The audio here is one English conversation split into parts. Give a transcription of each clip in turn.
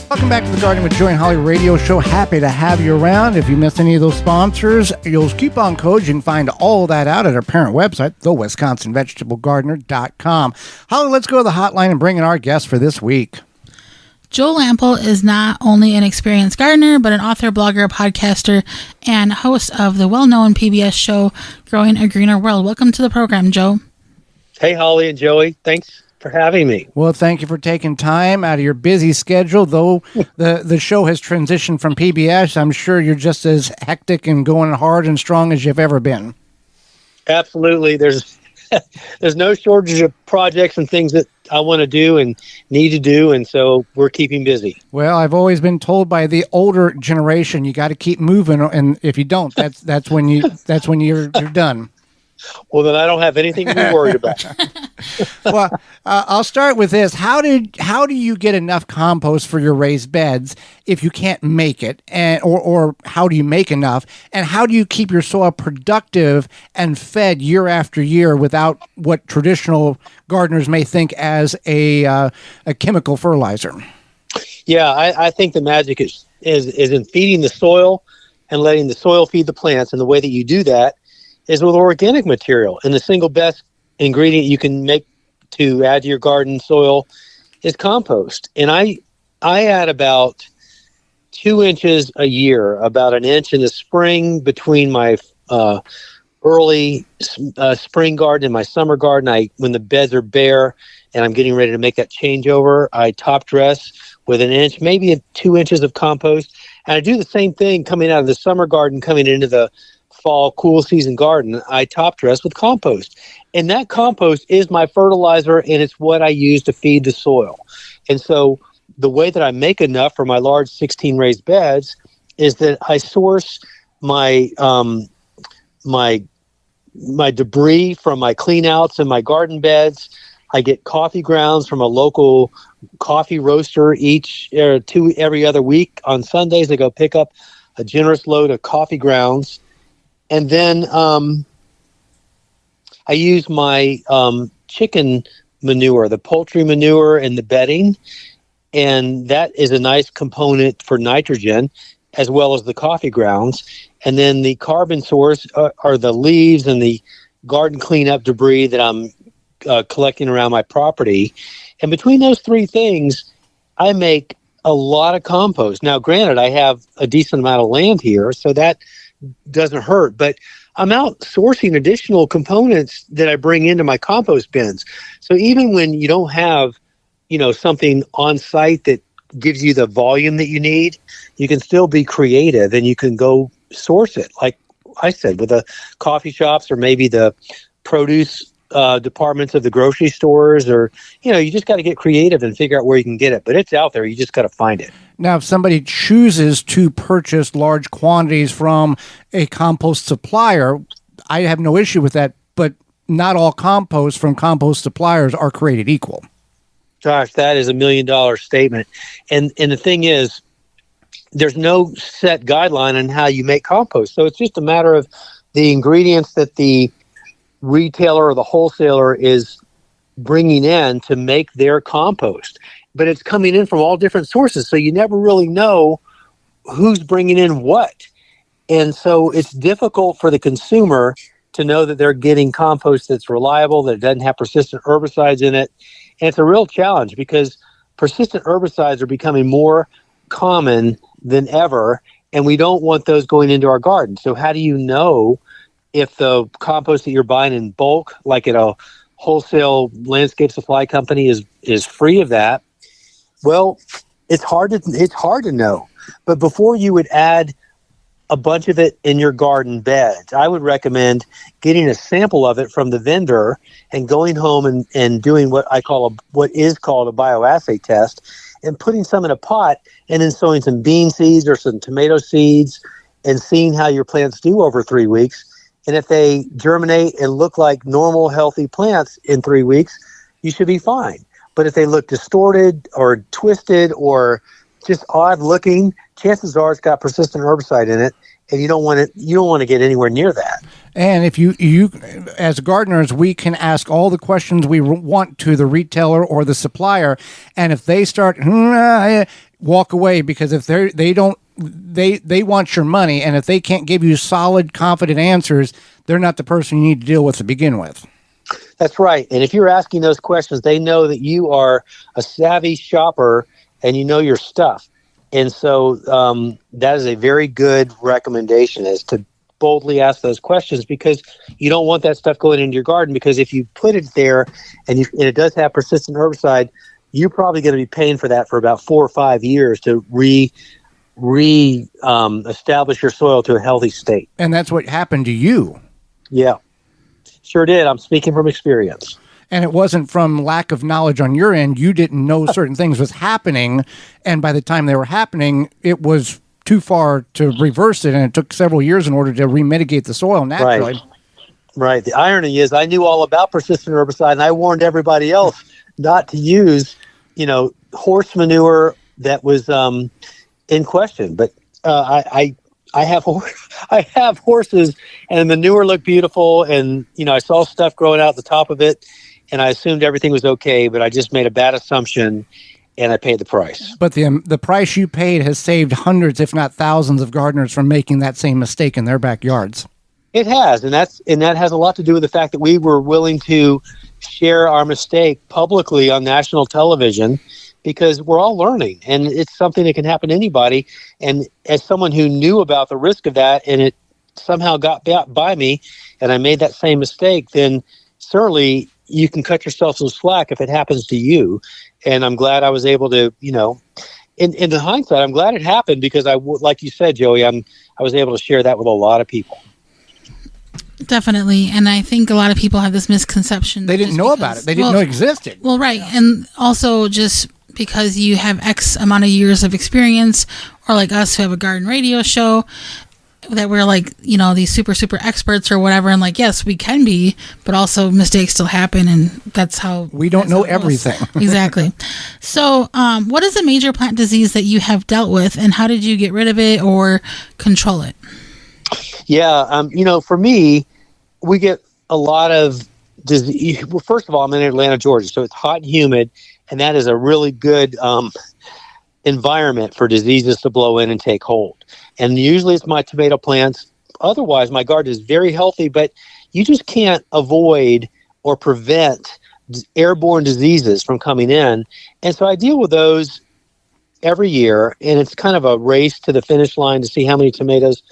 Welcome back to the Gardening with Joe and Holly radio show. Happy to have you around. If you missed any of those sponsors, those coupon codes, you can find all that out at our parent website, thewisconsinvegetablegardener.com. Holly, let's go to the hotline and bring in our guest for this week. Joe Lampel is not only an experienced gardener, but an author, blogger, podcaster, and host of the well-known PBS show, Growing a Greener World. Welcome to the program, Joe. Hey, Holly and Joey. Thanks for having me. Well, thank you for taking time out of your busy schedule. Though the show has transitioned from PBS, I'm sure you're just as hectic and going hard and strong as you've ever been. Absolutely. There's no shortage of projects and things that I want to do and need to do, and so we're keeping busy. Well, I've always been told by the older generation you got to keep moving, and if you don't, that's when you're done. Well, then I don't have anything to be worried about. Well, I'll start with this. How do you get enough compost for your raised beds if you can't make it, or how do you make enough, and how do you keep your soil productive and fed year after year without what traditional gardeners may think as a chemical fertilizer? Yeah, I think the magic is in feeding the soil and letting the soil feed the plants, and the way that you do that is with organic material. And the single best ingredient you can make to add to your garden soil is compost. And I add about 2 inches a year, about an inch in the spring between my early spring garden and my summer garden. When the beds are bare and I'm getting ready to make that changeover, I top dress with an inch, maybe 2 inches of compost. And I do the same thing coming out of the summer garden, coming into the fall cool season garden. I top dress with compost, and that compost is my fertilizer, and it's what I use to feed the soil. And so the way that I make enough for my large 16 raised beds is that I source my my debris from my cleanouts and my garden beds. I get coffee grounds from a local coffee roaster every other week. On Sundays, I go pick up a generous load of coffee grounds. And then I use my chicken manure, the poultry manure, and the bedding. And that is a nice component for nitrogen, as well as the coffee grounds. And then the carbon source are the leaves and the garden cleanup debris that I'm collecting around my property. And between those three things, I make a lot of compost. Now, granted, I have a decent amount of land here, so that doesn't hurt, but I'm out sourcing additional components that I bring into my compost bins. So even when you don't have, something on site that gives you the volume that you need, you can still be creative and you can go source it. Like I said, with the coffee shops or maybe the produce departments of the grocery stores, or, you just got to get creative and figure out where you can get it, but it's out there. You just got to find it. Now, if somebody chooses to purchase large quantities from a compost supplier, I have no issue with that, but not all compost from compost suppliers are created equal. Gosh, that is $1 million statement. And the thing is, there's no set guideline on how you make compost. So it's just a matter of the ingredients that the retailer or the wholesaler is bringing in to make their compost. But it's coming in from all different sources, so you never really know who's bringing in what. And so it's difficult for the consumer to know that they're getting compost that's reliable, that it doesn't have persistent herbicides in it. And it's a real challenge because persistent herbicides are becoming more common than ever, and we don't want those going into our garden. So how do you know if the compost that you're buying in bulk, like at a wholesale landscape supply company, is free of that? Well, it's hard to know. But before you would add a bunch of it in your garden beds, I would recommend getting a sample of it from the vendor and going home and doing what is called a bioassay test, and putting some in a pot and then sowing some bean seeds or some tomato seeds and seeing how your plants do over 3 weeks. And if they germinate and look like normal, healthy plants in 3 weeks, you should be fine. But if they look distorted or twisted or just odd looking, chances are it's got persistent herbicide in it, and you don't want to get anywhere near that. And if you as gardeners, we can ask all the questions we want to the retailer or the supplier, and if they start walk away, because if they want your money, and if they can't give you solid, confident answers, they're not the person you need to deal with to begin with. That's right. And if you're asking those questions, they know that you are a savvy shopper and you know your stuff. And so that is a very good recommendation, is to boldly ask those questions, because you don't want that stuff going into your garden, because if you put it there and it does have persistent herbicide, you're probably going to be paying for that for about 4 or 5 years to establish your soil to a healthy state. And that's what happened to you. Yeah, sure did. I'm speaking from experience. And it wasn't from lack of knowledge on your end. You didn't know certain things was happening, and by the time they were happening, it was too far to reverse it, and it took several years in order to remitigate the soil naturally. Right. The irony is I knew all about persistent herbicide, and I warned everybody else not to use, horse manure that was in question. But I have horses, and the manure looked beautiful, and I saw stuff growing out the top of it, and I assumed everything was okay, but I just made a bad assumption, and I paid the price. But the price you paid has saved hundreds, if not thousands, of gardeners from making that same mistake in their backyards. It has, and that has a lot to do with the fact that we were willing to share our mistake publicly on national television, because we're all learning, and it's something that can happen to anybody. And as someone who knew about the risk of that, and it somehow got by me, and I made that same mistake, then certainly you can cut yourself some slack if it happens to you. And I'm glad I was able to, in the hindsight, I'm glad it happened, because like you said, Joey, I was able to share that with a lot of people. Definitely. And I think a lot of people have this misconception. They didn't know about it. They didn't know it existed. Well, right. And also, just because you have X amount of years of experience, or like us who have a garden radio show, that we're like, these super, super experts or whatever. And like, yes, we can be, but also mistakes still happen. And that's how we don't know everything. Exactly. So what is a major plant disease that you have dealt with, and how did you get rid of it or control it? Yeah. For me, we get a lot of disease. Well, first of all, I'm in Atlanta, Georgia, so it's hot and humid, and that is a really good environment for diseases to blow in and take hold. And usually it's my tomato plants. Otherwise, my garden is very healthy, but you just can't avoid or prevent airborne diseases from coming in. And so I deal with those every year, and it's kind of a race to the finish line to see how many tomatoes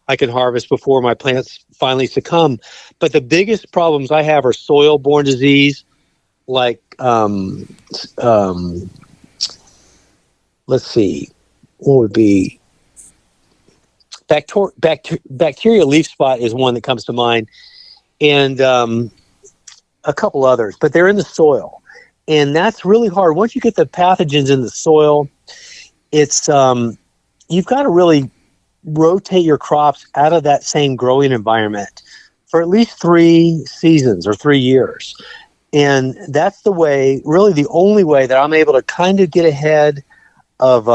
I can harvest before my plants finally succumb. But the biggest problems I have are soil-borne disease, like let's see, what would be bacteria leaf spot is one that comes to mind, and a couple others, but they're in the soil, and that's really hard. Once you get the pathogens in the soil, it's you've got to really rotate your crops out of that same growing environment for at least 3 seasons or 3 years. And that's the way, really the only way that I'm able to kind of get ahead of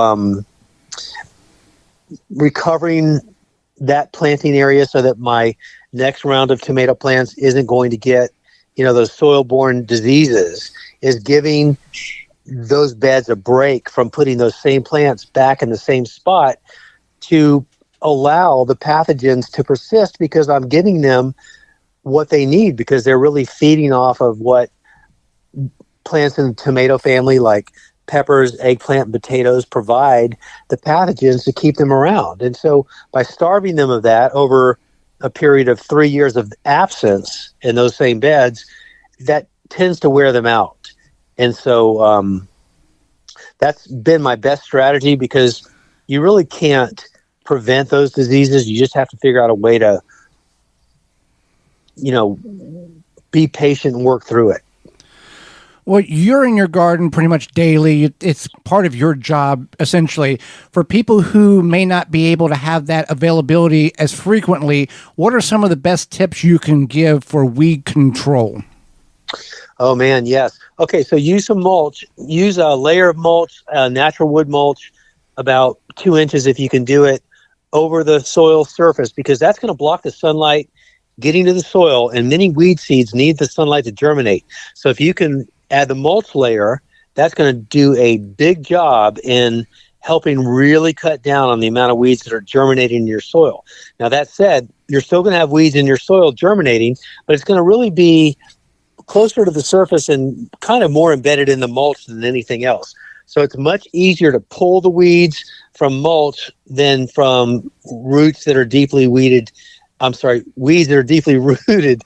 recovering that planting area, so that my next round of tomato plants isn't going to get, those soil-borne diseases, is giving those beds a break from putting those same plants back in the same spot to allow the pathogens to persist, because I'm giving them what they need, because they're really feeding off of what plants in the tomato family like peppers, eggplant, and potatoes provide the pathogens to keep them around. And so by starving them of that over a period of 3 years of absence in those same beds, that tends to wear them out. And so that's been my best strategy, because you really can't prevent those diseases. You just have to figure out a way to, be patient and work through it. Well, you're in your garden pretty much daily. It's part of your job, essentially. For people who may not be able to have that availability as frequently, what are some of the best tips you can give for weed control? Oh, man, yes. Okay, so use some mulch. Use a layer of mulch, natural wood mulch, about 2 inches if you can do it, over the soil surface, because that's going to block the sunlight getting to the soil, and many weed seeds need the sunlight to germinate. So if you can add the mulch layer, that's going to do a big job in helping really cut down on the amount of weeds that are germinating in your soil. Now, that said, you're still going to have weeds in your soil germinating, but it's going to really be closer to the surface and kind of more embedded in the mulch than anything else. So it's much easier to pull the weeds from mulch than from roots that are deeply weeds that are deeply rooted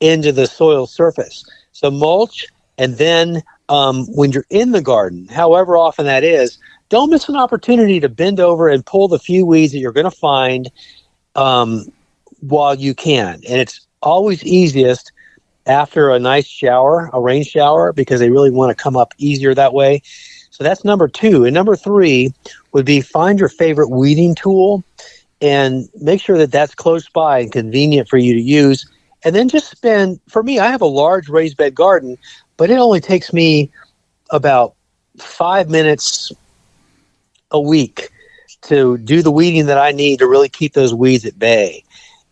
into the soil surface. So mulch, and then when you're in the garden, however often that is, don't miss an opportunity to bend over and pull the few weeds that you're going to find while you can. And it's always easiest after a nice shower, a rain shower, because they really want to come up easier that way. So that's number 2. And number 3 would be find your favorite weeding tool and make sure that that's close by and convenient for you to use. And then just for me, I have a large raised bed garden, but it only takes me about 5 minutes a week to do the weeding that I need to really keep those weeds at bay.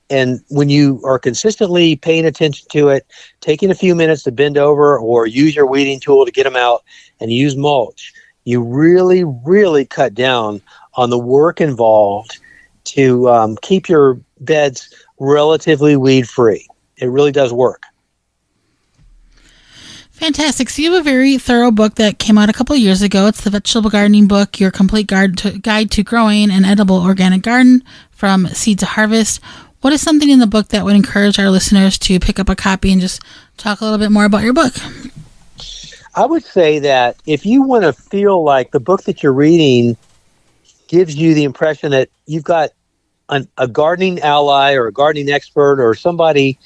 And when you are consistently paying attention to it, taking a few minutes to bend over or use your weeding tool to get them out and use mulch, you really, really cut down on the work involved to keep your beds relatively weed-free. It really does work. Fantastic. So you have a very thorough book that came out a couple of years ago. It's the Vegetable Gardening Book, Your Complete Guide to Growing an Edible Organic Garden from Seed to Harvest. What is something in the book that would encourage our listeners to pick up a copy and just talk a little bit more about your book? I would say that if you want to feel like the book that you're reading gives you the impression that you've got a gardening ally or a gardening expert or somebody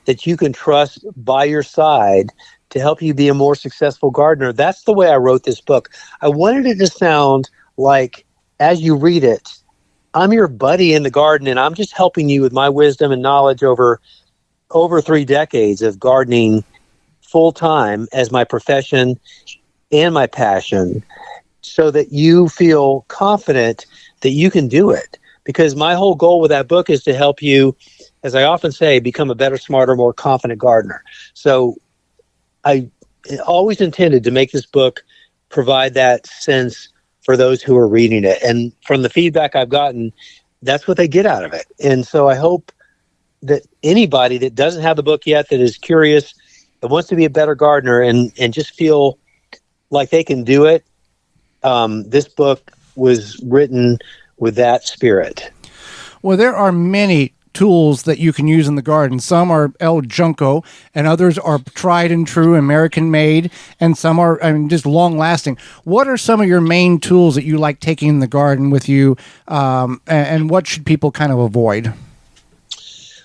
that you can trust by your side to help you be a more successful gardener, that's the way I wrote this book. I wanted it to sound like, as you read it, I'm your buddy in the garden, and I'm just helping you with my wisdom and knowledge over 3 decades of gardening full time as my profession and my passion, so that you feel confident that you can do it. Because my whole goal with that book is to help you, as I often say, become a better, smarter, more confident gardener. So I always intended to make this book provide that sense for those who are reading it. And from the feedback I've gotten, that's what they get out of it. And so I hope that anybody that doesn't have the book yet, that is curious, that wants to be a better gardener and just feel like they can do it, this book was written with that spirit. Well, there are many tools that you can use in the garden. Some are El Junco, and others are tried and true American made, and some are just long lasting. What are some of your main tools that you like taking in the garden with you, and what should people kind of avoid?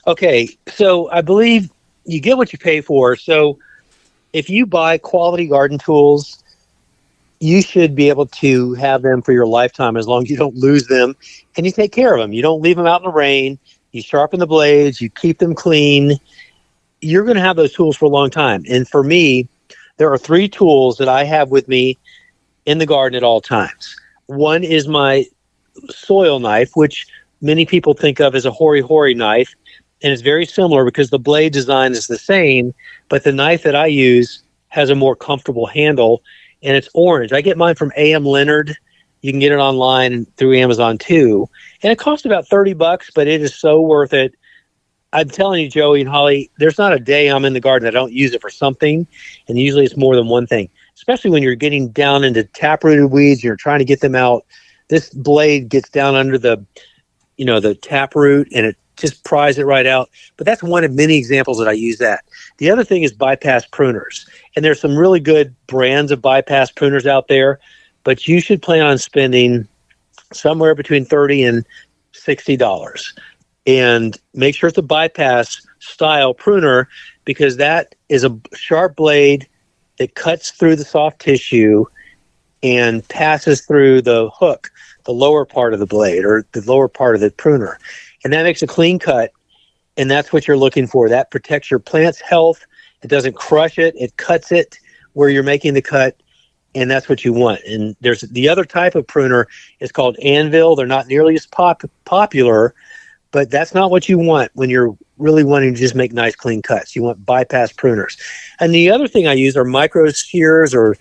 Okay, so I believe you get what you pay for. So if you buy quality garden tools, you should be able to have them for your lifetime as long as you don't lose them and you take care of them. You don't leave them out in the rain. You sharpen the blades. You keep them clean. You're going to have those tools for a long time. And for me, there are 3 tools that I have with me in the garden at all times. One is my soil knife, which many people think of as a hori-hori knife. And it's very similar because the blade design is the same, but the knife that I use has a more comfortable handle, and it's orange. I get mine from A.M. Leonard. You can get it online through Amazon too. And it costs about $30, but it is so worth it. I'm telling you, Joey and Holly, there's not a day I'm in the garden that I don't use it for something. And usually it's more than one thing, especially when you're getting down into taprooted weeds, you're trying to get them out. This blade gets down under the taproot, and it just pries it right out. But that's one of many examples that I use that. The other thing is bypass pruners. And there's some really good brands of bypass pruners out there, but you should plan on spending somewhere between $30 and $60. And make sure it's a bypass style pruner, because that is a sharp blade that cuts through the soft tissue and passes through the hook, the lower part of the blade or the lower part of the pruner. And that makes a clean cut, and that's what you're looking for. That protects your plant's health. It doesn't crush it. It cuts it where you're making the cut, and that's what you want. And there's the other type of pruner is called anvil. They're not nearly as popular, but that's not what you want when you're really wanting to just make nice clean cuts. You want bypass pruners. And the other thing I use are micro shears or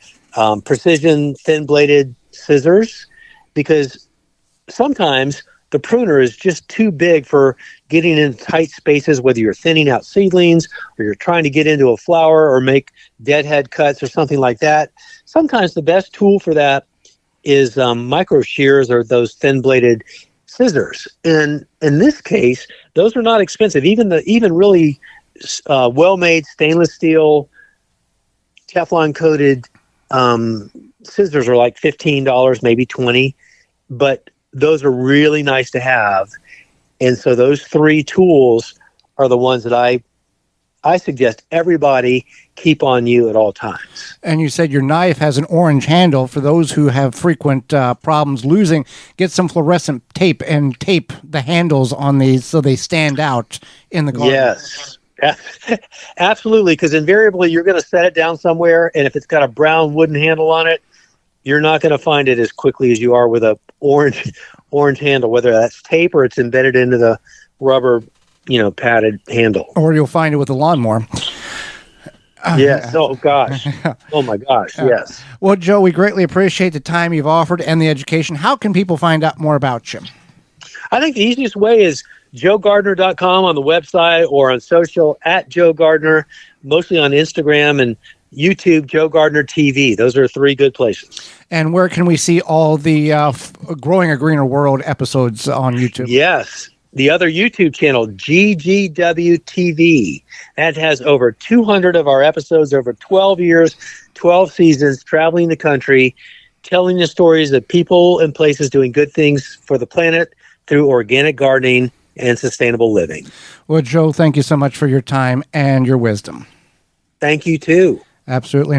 precision thin bladed scissors, because sometimes the pruner is just too big for getting in tight spaces, whether you're thinning out seedlings or you're trying to get into a flower or make deadhead cuts or something like that. Sometimes the best tool for that is micro shears or those thin bladed scissors. And in this case, those are not expensive. Even really well-made stainless steel Teflon coated scissors are like $15, maybe $20, but those are really nice to have. And so those three tools are the ones that I suggest everybody keep on you at all times. And you said your knife has an orange handle. For those who have frequent problems losing, get some fluorescent tape and tape the handles on these so they stand out in the garden. Yes, absolutely, because invariably you're going to set it down somewhere, and if it's got a brown wooden handle on it, you're not going to find it as quickly as you are with a orange handle, whether that's tape or it's embedded into the rubber, padded handle. Or you'll find it with a lawnmower. Yes. Oh, gosh. Oh, my gosh. Yes. Well, Joe, we greatly appreciate the time you've offered and the education. How can people find out more about you? I think the easiest way is joegardner.com on the website or on social at Joe Gardner, mostly on Instagram and YouTube, Joe Gardner TV. Those are three good places. And where can we see all the Growing a Greener World episodes on YouTube? Yes. The other YouTube channel, GGW TV, that has over 200 of our episodes over 12 years, 12 seasons, traveling the country, telling the stories of people and places doing good things for the planet through organic gardening and sustainable living. Well, Joe, thank you so much for your time and your wisdom. Thank you, too. Absolutely.